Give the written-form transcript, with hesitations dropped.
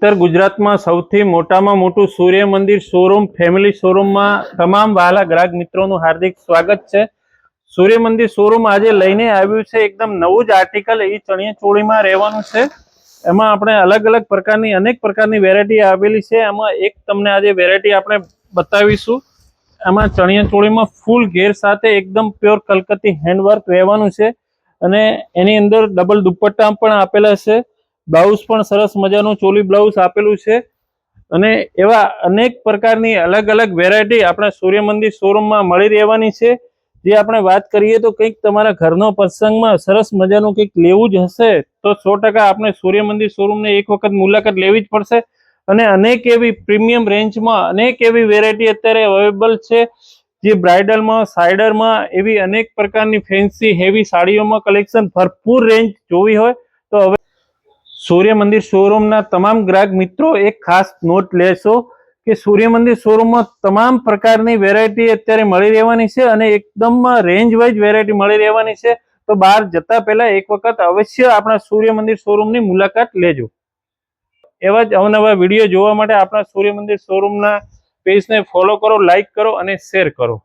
उत्तर गुजरात में सौथी मोटामां मोटुं सूर्य मंदिर showroom family showroom में तमाम वाला ग्राहक मित्रों हार्दिक स्वागत है। सूर्य मंदिर शोरूम आज लईने आव्युं छे एकदम नवुं ज आर्टिकल ई चणिया चोळी में रहेवानुं छे। एमां आपणे अलग अलग प्रकारनी अनेक प्रकारनी वेरायटी आवेली छे। एमां एक तमने आज वेरायटी आपणे बतावीशुं। एमां चणिया चोळी में फूल घेर साथे एकदम प्योर कलकत्ती हेन्डवर्क रहेवानुं छे अने एनी अंदर डबल दुपट्टा पण आपेला छे। ब्लाउज पण सरस मजानुं चोली ब्लाउज आपेलुं छे अने एवा अनेक प्रकारनी अलग अलग वेरायटी आपणे सूर्य मंदिर शोरूम में मळी रहेवानी छे। जे आपणे वात करीए तो कंईक तमारा घरनो प्रसंग में सरस मजानुं कंईक लेवुं ज हशे तो 100% आपणे सूर्य मंदिर शोरूम ने एक वखत मुलाकात लेवी ज पड़शे। अने अनेक एवी प्रीमियम रेंज में अनेक एवी वेरायटी अत्यारे अवेलेबल छे। जे ब्राइडल में साइडर में एवी अनेक प्रकारनी फैंसी हेवी साड़ीओ में कलेक्शन भरपूर रेंज जोवी होय तो हवे सूर्य मंदिर शोरूम ना तमाम ग्राहक मित्रों एक खास नोट लेशो कि सूर्य मंदिर शोरूम में तमाम प्रकारनी वेरायटी अत्यारे मळी रहेवानी छे अने एकदम रेंज वाइज वेरायटी मळी रहेवानी छे। तो बहार जता पहेला एक वखत अवश्य आपणा सूर्य मंदिर शोरूम नी मुलाकात लेजो। एवा ज अवनवा विडियो जोवा माटे आपणा सूर्य मंदिर शोरूम ना पेज ने फॉलो करो, लाइक करो अने शेर करो।